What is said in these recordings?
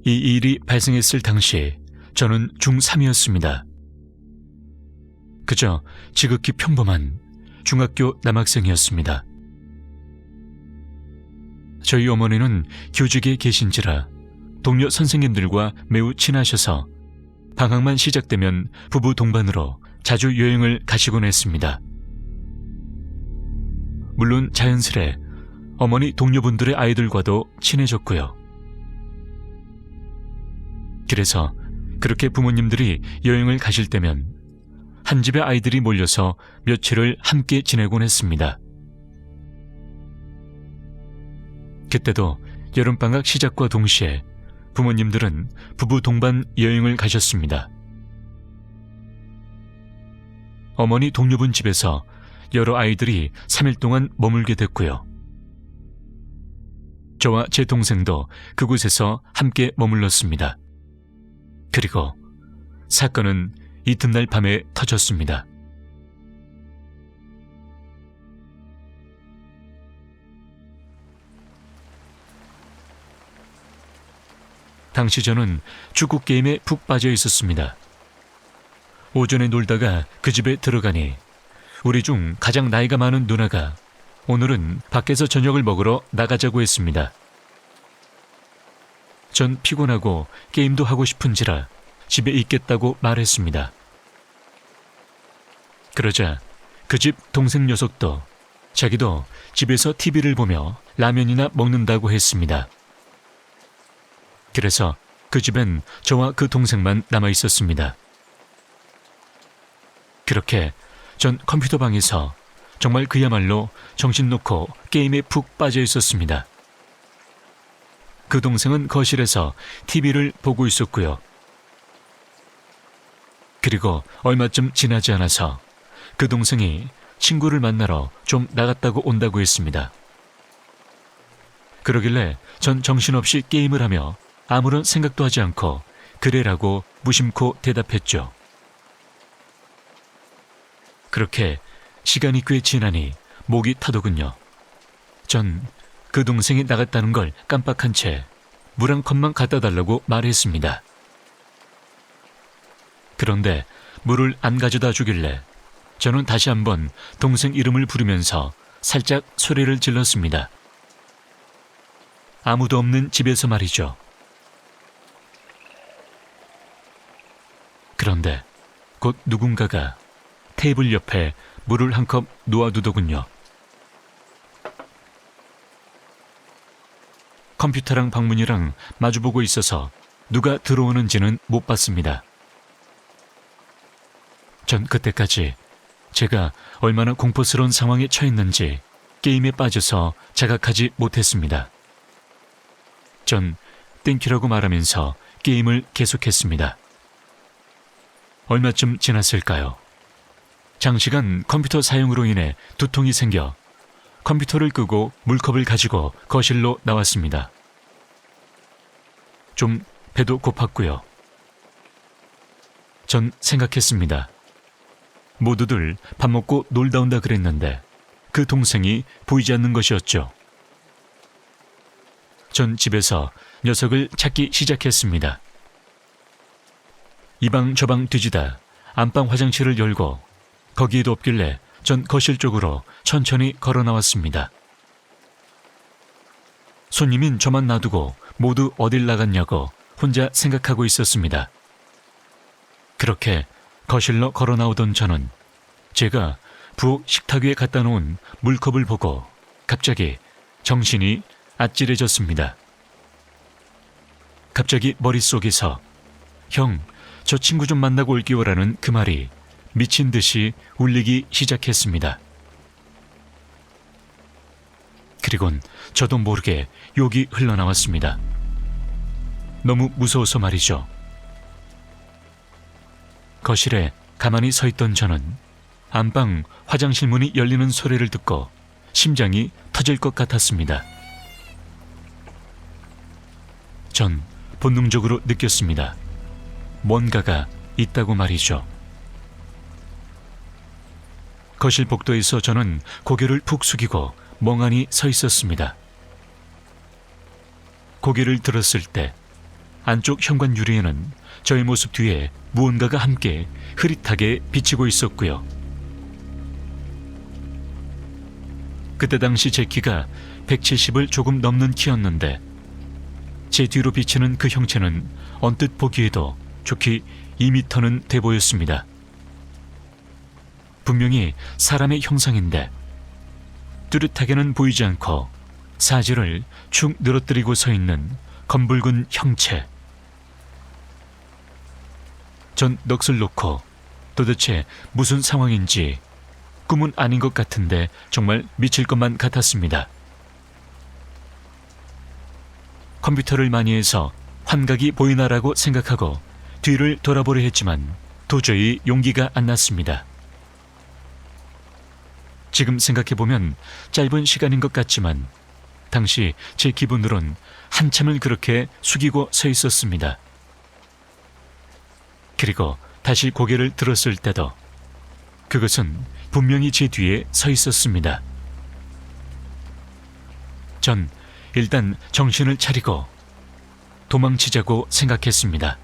이 일이 발생했을 당시 저는 중3이었습니다. 그저 지극히 평범한 중학교 남학생이었습니다. 저희 어머니는 교직에 계신지라 동료 선생님들과 매우 친하셔서 방학만 시작되면 부부 동반으로 자주 여행을 가시곤 했습니다. 물론 자연스레 어머니 동료분들의 아이들과도 친해졌고요. 그래서 그렇게 부모님들이 여행을 가실 때면 한 집의 아이들이 몰려서 며칠을 함께 지내곤 했습니다. 그때도 여름방학 시작과 동시에 부모님들은 부부 동반 여행을 가셨습니다. 어머니 동료분 집에서 여러 아이들이 3일 동안 머물게 됐고요. 저와 제 동생도 그곳에서 함께 머물렀습니다. 그리고 사건은 이튿날 밤에 터졌습니다. 당시 저는 축구 게임에 푹 빠져 있었습니다. 오전에 놀다가 그 집에 들어가니 우리 중 가장 나이가 많은 누나가 오늘은 밖에서 저녁을 먹으러 나가자고 했습니다. 전 피곤하고 게임도 하고 싶은지라 집에 있겠다고 말했습니다. 그러자 그 집 동생 녀석도 자기도 집에서 TV를 보며 라면이나 먹는다고 했습니다. 그래서 그 집엔 저와 그 동생만 남아 있었습니다. 그렇게 전 컴퓨터 방에서 정말 그야말로 정신 놓고 게임에 푹 빠져 있었습니다. 그 동생은 거실에서 TV를 보고 있었고요. 그리고 얼마쯤 지나지 않아서 그 동생이 친구를 만나러 좀 나갔다고 온다고 했습니다. 그러길래 전 정신없이 게임을 하며 아무런 생각도 하지 않고 그래라고 무심코 대답했죠. 그렇게 시간이 꽤 지나니 목이 타더군요. 전 그 동생이 나갔다는 걸 깜빡한 채 물 한 컵만 갖다 달라고 말했습니다. 그런데 물을 안 가져다 주길래 저는 다시 한번 동생 이름을 부르면서 살짝 소리를 질렀습니다. 아무도 없는 집에서 말이죠. 그런데 곧 누군가가 테이블 옆에 물을 한 컵 놓아두더군요. 컴퓨터랑 방문이랑 마주보고 있어서 누가 들어오는지는 못 봤습니다. 전 그때까지 제가 얼마나 공포스러운 상황에 처했는지 게임에 빠져서 자각하지 못했습니다. 전 땡큐라고 말하면서 게임을 계속했습니다. 얼마쯤 지났을까요? 장시간 컴퓨터 사용으로 인해 두통이 생겨 컴퓨터를 끄고 물컵을 가지고 거실로 나왔습니다. 좀 배도 고팠고요. 전 생각했습니다. 모두들 밥 먹고 놀다 온다 그랬는데 그 동생이 보이지 않는 것이었죠. 전 집에서 녀석을 찾기 시작했습니다. 이 방 저 방 뒤지다 안방 화장실을 열고 거기에도 없길래 전 거실 쪽으로 천천히 걸어 나왔습니다. 손님인 저만 놔두고 모두 어딜 나갔냐고 혼자 생각하고 있었습니다. 그렇게 거실로 걸어 나오던 저는 제가 부엌 식탁 위에 갖다 놓은 물컵을 보고 갑자기 정신이 아찔해졌습니다. 갑자기 머릿속에서 형, 저 친구 좀 만나고 올게요라는 그 말이 미친 듯이 울리기 시작했습니다. 그리곤 저도 모르게 욕이 흘러나왔습니다. 너무 무서워서 말이죠. 거실에 가만히 서 있던 저는 안방 화장실 문이 열리는 소리를 듣고 심장이 터질 것 같았습니다. 전 본능적으로 느꼈습니다. 뭔가가 있다고 말이죠. 거실 복도에서 저는 고개를 푹 숙이고 멍하니 서 있었습니다. 고개를 들었을 때 안쪽 현관 유리에는 저의 모습 뒤에 무언가가 함께 흐릿하게 비치고 있었고요. 그때 당시 제 키가 170을 조금 넘는 키였는데 제 뒤로 비치는 그 형체는 언뜻 보기에도 좋게 2미터는 돼 보였습니다. 분명히 사람의 형상인데 뚜렷하게는 보이지 않고 사지를 축 늘어뜨리고 서 있는 검붉은 형체. 전 넋을 놓고 도대체 무슨 상황인지 꿈은 아닌 것 같은데 정말 미칠 것만 같았습니다. 컴퓨터를 많이 해서 환각이 보이나라고 생각하고 뒤를 돌아보려 했지만 도저히 용기가 안 났습니다. 지금 생각해보면 짧은 시간인 것 같지만 당시 제 기분으론 한참을 그렇게 숙이고 서 있었습니다. 그리고 다시 고개를 들었을 때도 그것은 분명히 제 뒤에 서 있었습니다. 전 일단 정신을 차리고 도망치자고 생각했습니다.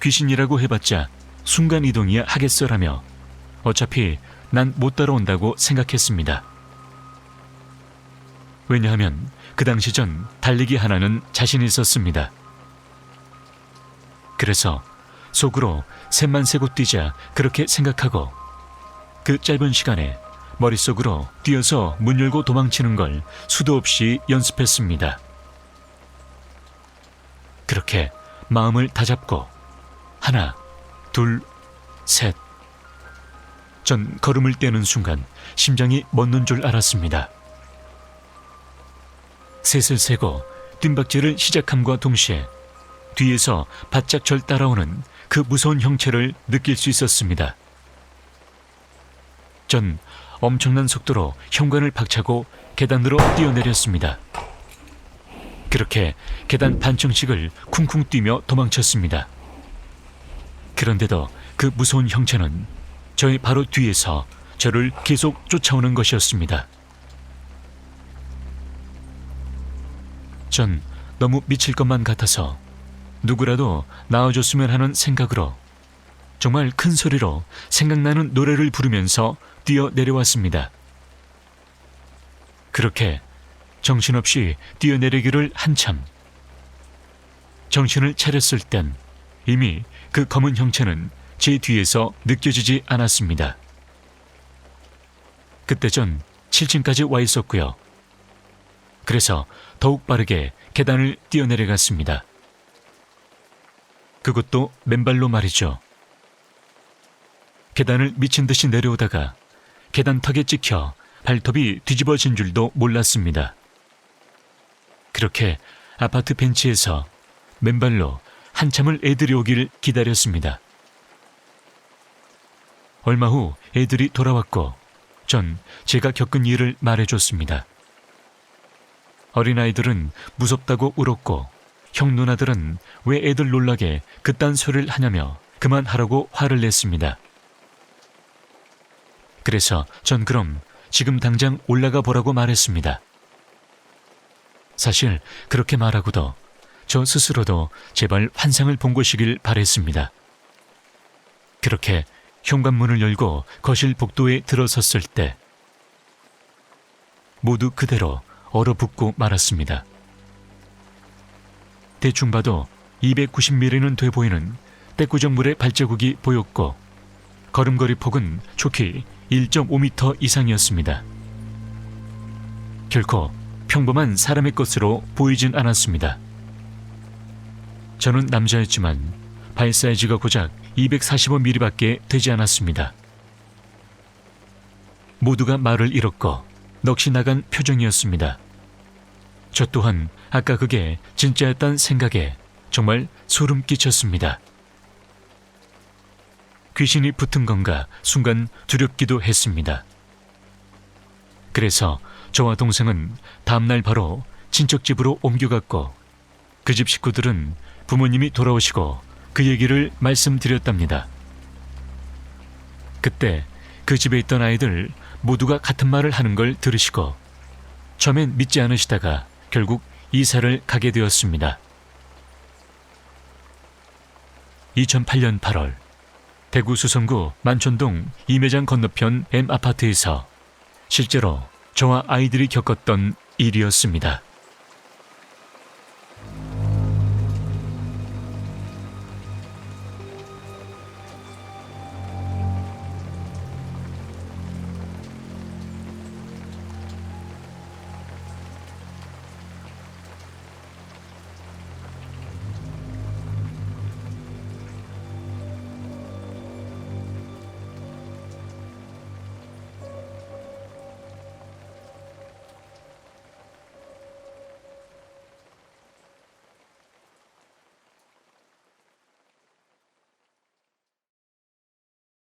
귀신이라고 해봤자 순간이동이야 하겠어라며 어차피 난 못 따라온다고 생각했습니다. 왜냐하면 그 당시 전 달리기 하나는 자신 있었습니다. 그래서 속으로 셋만 세고 뛰자 그렇게 생각하고 그 짧은 시간에 머릿속으로 뛰어서 문 열고 도망치는 걸 수도 없이 연습했습니다. 그렇게 마음을 다잡고 하나, 둘, 셋. 전 걸음을 떼는 순간 심장이 멎는 줄 알았습니다. 셋을 세고 뜀박질을 시작함과 동시에 뒤에서 바짝 절 따라오는 그 무서운 형체를 느낄 수 있었습니다. 전 엄청난 속도로 현관을 박차고 계단으로 뛰어내렸습니다. 그렇게 계단 반층씩을 쿵쿵 뛰며 도망쳤습니다. 그런데도 그 무서운 형체는 저의 바로 뒤에서 저를 계속 쫓아오는 것이었습니다. 전 너무 미칠 것만 같아서 누구라도 나와줬으면 하는 생각으로 정말 큰 소리로 생각나는 노래를 부르면서 뛰어내려왔습니다. 그렇게 정신없이 뛰어내리기를 한참. 정신을 차렸을 땐 이미 그 검은 형체는 제 뒤에서 느껴지지 않았습니다. 그때 전 7층까지 와 있었고요. 그래서 더욱 빠르게 계단을 뛰어내려갔습니다. 그것도 맨발로 말이죠. 계단을 미친 듯이 내려오다가 계단턱에 찍혀 발톱이 뒤집어진 줄도 몰랐습니다. 그렇게 아파트 벤치에서 맨발로 한참을 애들이 오길 기다렸습니다. 얼마 후 애들이 돌아왔고 전 제가 겪은 일을 말해줬습니다. 어린아이들은 무섭다고 울었고 형 누나들은 왜 애들 놀라게 그딴 소리를 하냐며 그만하라고 화를 냈습니다. 그래서 전 그럼 지금 당장 올라가 보라고 말했습니다. 사실 그렇게 말하고도 저 스스로도 제발 환상을 본 것이길 바랬습니다. 그렇게 현관문을 열고 거실 복도에 들어섰을 때 모두 그대로 얼어붙고 말았습니다. 대충 봐도 290mm는 돼 보이는 떼꾸정물의 발자국이 보였고 걸음걸이 폭은 좋게 1.5m 이상이었습니다. 결코 평범한 사람의 것으로 보이진 않았습니다. 저는 남자였지만 발 사이즈가 고작 245mm밖에 되지 않았습니다. 모두가 말을 잃었고 넋이 나간 표정이었습니다. 저 또한 아까 그게 진짜였단 생각에 정말 소름 끼쳤습니다. 귀신이 붙은 건가 순간 두렵기도 했습니다. 그래서 저와 동생은 다음날 바로 친척집으로 옮겨갔고 그 집 식구들은 부모님이 돌아오시고 그 얘기를 말씀드렸답니다. 그때 그 집에 있던 아이들 모두가 같은 말을 하는 걸 들으시고 처음엔 믿지 않으시다가 결국 이사를 가게 되었습니다. 2008년 8월 대구 수성구 만촌동 이매장 건너편 M아파트에서 실제로 저와 아이들이 겪었던 일이었습니다.